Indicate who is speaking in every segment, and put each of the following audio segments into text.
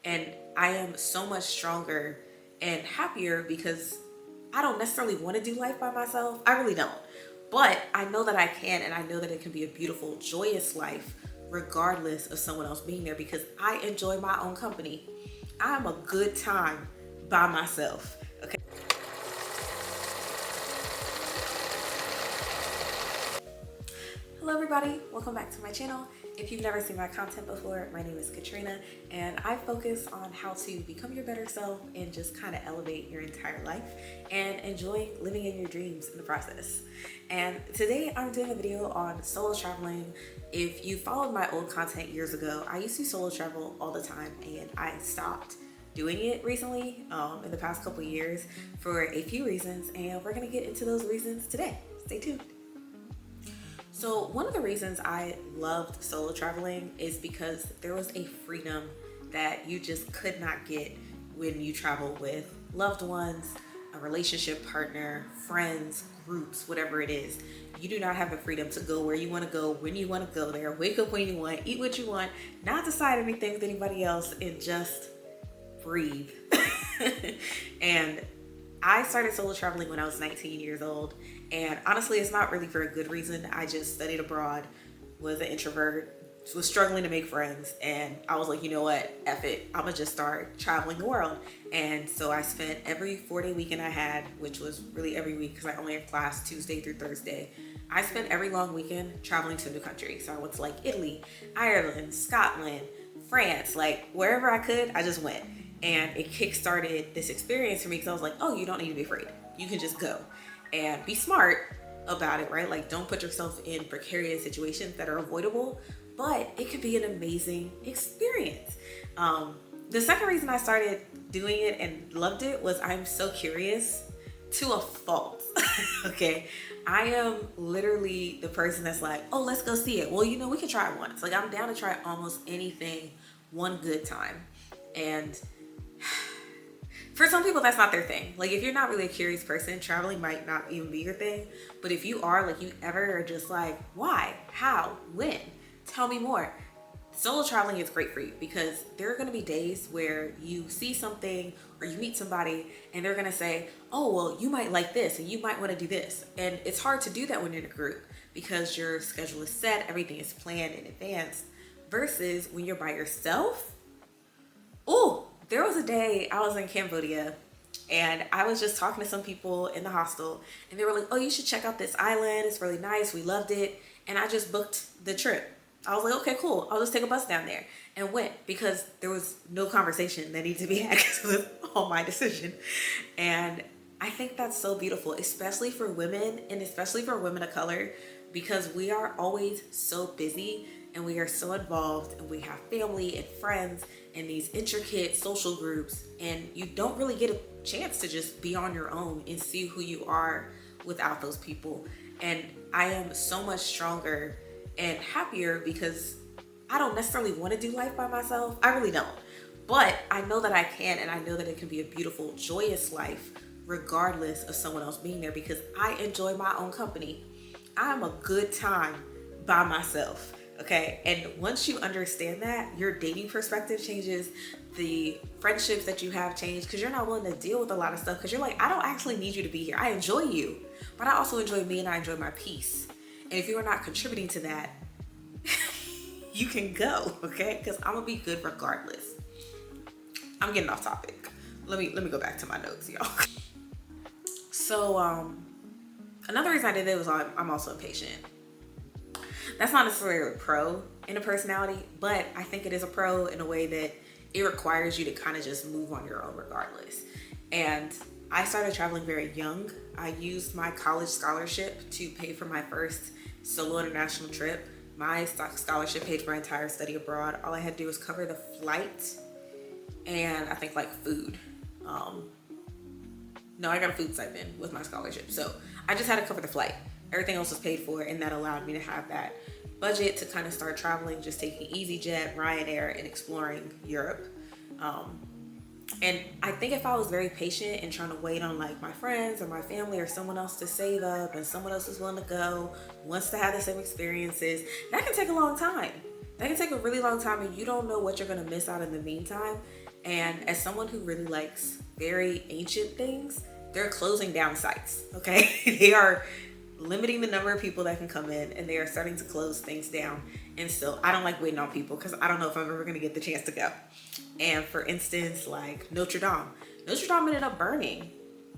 Speaker 1: And I am so much stronger and happier because I don't necessarily want to do life by myself. I really don't. But I know that I can, and I know that it can be a beautiful, joyous life regardless of someone else being there because I enjoy my own company. I am a good time by myself. Okay. Hello everybody, welcome back to my channel. If you've never seen my content before, my name is Katrina and I focus on how to become your better self and just kind of elevate your entire life and enjoying living in your dreams in the process. And today I'm doing a video on solo traveling. If you followed my old content years ago, I used to solo travel all the time and I stopped doing it recently in the past couple years for a few reasons, and we're gonna get into those reasons today. Stay tuned. So one of the reasons I loved solo traveling is because there was a freedom that you just could not get when you travel with loved ones, a relationship partner, friends, groups, whatever it is. You do not have the freedom to go where you want to go, when you want to go there, wake up when you want, eat what you want, not decide anything with anybody else, and just breathe. And I started solo traveling when I was 19 years old, and honestly, it's not really for a good reason. I just studied abroad, was an introvert, was struggling to make friends, and I was like, you know what, F it, I'm gonna just start traveling the world. And so I spent every 4-day weekend I had, which was really every week because I only had class Tuesday through Thursday. I spent every long weekend traveling to a new country. So I went to like Italy, Ireland, Scotland, France, like wherever I could, I just went. And it kickstarted this experience for me because I was like, oh, you don't need to be afraid. You can just go and be smart about it, right? Like, don't put yourself in precarious situations that are avoidable, but it could be an amazing experience. The second reason I started doing it and loved it was I'm so curious to a fault. Okay. I am literally the person that's like, oh, let's go see it. Well, you know, we can try it once. Like, I'm down to try almost anything one good time. And for some people, that's not their thing. Like, if you're not really a curious person, traveling might not even be your thing. But if you are, like, you ever are just like, why, how, when, tell me more. Solo traveling is great for you because there are going to be days where you see something or you meet somebody and they're going to say, oh, well, you might like this and you might want to do this. And it's hard to do that when you're in a group because your schedule is set, everything is planned in advance, versus when you're by yourself. Oh, there was a day I was in Cambodia and I was just talking to some people in the hostel and they were like, oh, you should check out this island. It's really nice. We loved it. And I just booked the trip. I was like, okay, cool. I'll just take a bus down there and went because there was no conversation that needed to be had because it was all my decision. And I think that's so beautiful, especially for women and especially for women of color, because we are always so busy and we are so involved and we have family and friends and these intricate social groups, and you don't really get a chance to just be on your own and see who you are without those people. And I am so much stronger and happier because I don't necessarily want to do life by myself. I really don't. But I know that I can, and I know that it can be a beautiful, joyous life regardless of someone else being there because I enjoy my own company. I'm a good time by myself. Okay. And once you understand that, your dating perspective changes, the friendships that you have change because you're not willing to deal with a lot of stuff because you're like, I don't actually need you to be here. I enjoy you, but I also enjoy me and I enjoy my peace. And if you are not contributing to that, you can go, okay? Because I'm gonna be good regardless. I'm getting off topic. Let me go back to my notes, y'all. So another reason I did it was I'm also impatient. That's not necessarily a pro in a personality, but I think it is a pro in a way that it requires you to kind of just move on your own regardless. And I started traveling very young. I used my college scholarship to pay for my first solo international trip. My scholarship paid for my entire study abroad. All I had to do was cover the flight and I think like food. No, I got a food stipend with my scholarship. So I just had to cover the flight. Everything else was paid for, and that allowed me to have that budget to kind of start traveling, just taking EasyJet, Ryanair, and exploring Europe. And I think if I was very patient and trying to wait on like my friends or my family or someone else to save up and someone else is willing to go, wants to have the same experiences, that can take a long time. That can take a really long time and you don't know what you're gonna miss out in the meantime. And as someone who really likes very ancient things, they're closing down sites, okay? They are limiting the number of people that can come in, and they are starting to close things down. And so I don't like waiting on people because I don't know if I'm ever going to get the chance to go. And for instance, like Notre Dame ended up burning.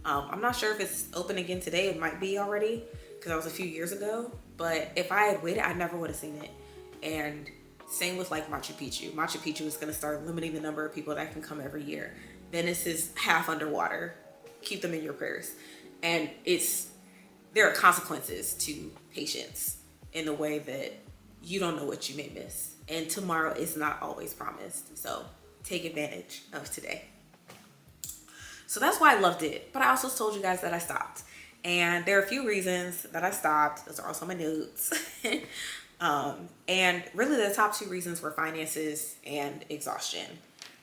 Speaker 1: I'm not sure if it's open again today. It might be already because that was a few years ago. But if I had waited, I never would have seen it. And same with like Machu Picchu. Machu Picchu is going to start limiting the number of people that can come every year. Venice is half underwater. Keep them in your prayers. And there are consequences to patience in the way that you don't know what you may miss. And tomorrow is not always promised. So take advantage of today. So that's why I loved it. But I also told you guys that I stopped. And there are a few reasons that I stopped. Those are also my notes. And really the top two reasons were finances and exhaustion.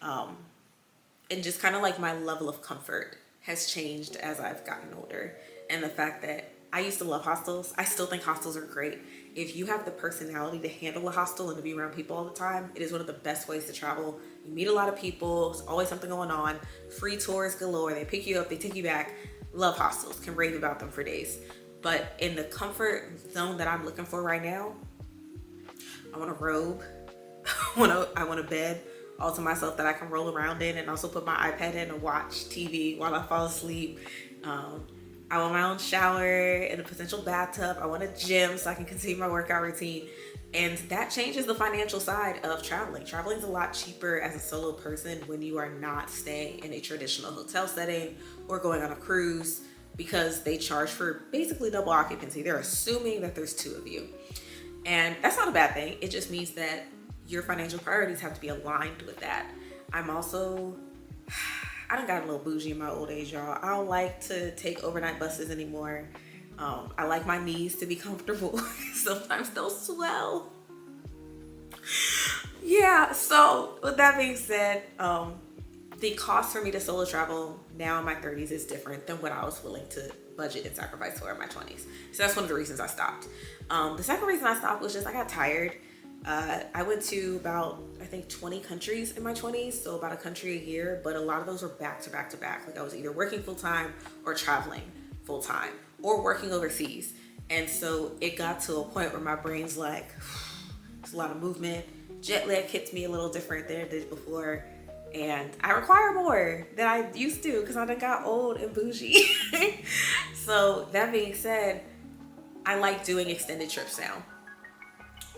Speaker 1: And just kind of like my level of comfort has changed as I've gotten older. And the fact that I used to love hostels. I still think hostels are great. If you have the personality to handle a hostel and to be around people all the time, it is one of the best ways to travel. You meet a lot of people. There's always something going on. Free tours galore. They pick you up. They take you back. Love hostels. Can rave about them for days. But in the comfort zone that I'm looking for right now, I want a robe. I want a bed all to myself that I can roll around in and also put my iPad in and watch TV while I fall asleep. I want my own shower and a potential bathtub. I want a gym so I can continue my workout routine. And that changes the financial side of traveling. Traveling is a lot cheaper as a solo person when you are not staying in a traditional hotel setting or going on a cruise, because they charge for basically double occupancy. They're assuming that there's two of you. And that's not a bad thing. It just means that your financial priorities have to be aligned with that. I done got a little bougie in my old age, y'all. I don't like to take overnight buses anymore. I like my knees to be comfortable. Sometimes they'll swell. Yeah, so with that being said, the cost for me to solo travel now in my 30s is different than what I was willing to budget and sacrifice for in my 20s. So that's one of the reasons I stopped. The second reason I stopped was just I got tired. I went to about, I think 20 countries in my 20s, so about a country a year, but a lot of those were back to back to back. Like I was either working full time or traveling full time or working overseas. And so it got to a point where my brain's like, it's a lot of movement. Jet lag hits me a little different than it did before. And I require more than I used to because I done got old and bougie. So that being said, I like doing extended trips now.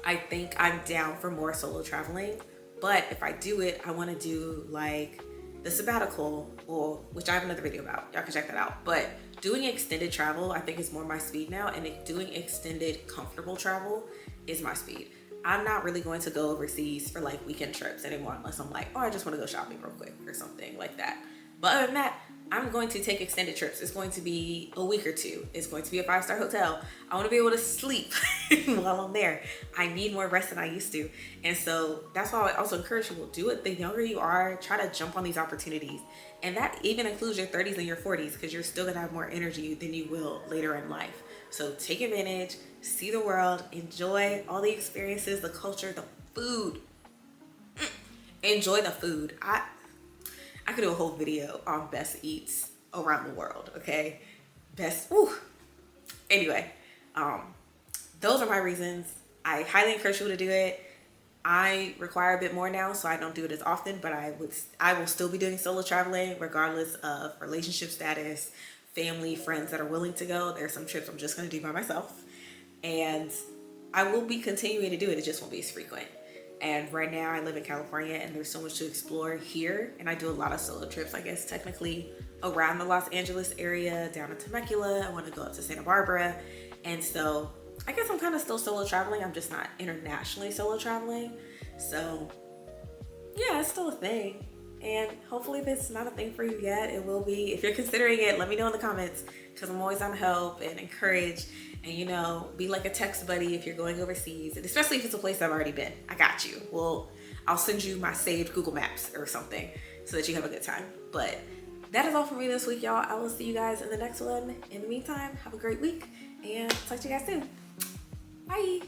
Speaker 1: I think I'm down for more solo traveling, but if I do it, I want to do like the sabbatical, or which I have another video about. Y'all can check that out. But doing extended travel, I think is more my speed now, and doing extended comfortable travel is my speed. I'm not really going to go overseas for like weekend trips anymore unless I'm like, oh, I just want to go shopping real quick or something like that. But other than that, I'm going to take extended trips. It's going to be a week or two. It's going to be a 5-star hotel. I want to be able to sleep while I'm there. I need more rest than I used to. And so that's why I also encourage people, do it. The younger you are, try to jump on these opportunities. And that even includes your 30s and your 40s, because you're still going to have more energy than you will later in life. So take advantage, see the world, enjoy all the experiences, the culture, the food. Enjoy the food. I could do a whole video on best eats around the world, okay? Anyway, those are my reasons. I highly encourage you to do it. I require a bit more now, so I don't do it as often, but I will still be doing solo traveling regardless of relationship status, family, friends that are willing to go. There are some trips I'm just gonna do by myself, and I will be continuing to do it. It just won't be as frequent. And right now I live in California and there's so much to explore here. And I do a lot of solo trips, I guess, technically around the Los Angeles area, down to Temecula. I want to go up to Santa Barbara. And so I guess I'm kind of still solo traveling. I'm just not internationally solo traveling. So yeah, it's still a thing. And hopefully if it's not a thing for you yet, it will be. If you're considering it, let me know in the comments, because I'm always on to help and encourage. And, you know, be like a text buddy if you're going overseas, and especially if it's a place I've already been. I got you. Well, I'll send you my saved Google Maps or something so that you have a good time. But that is all for me this week, y'all. I will see you guys in the next one. In the meantime, have a great week and talk to you guys soon. Bye.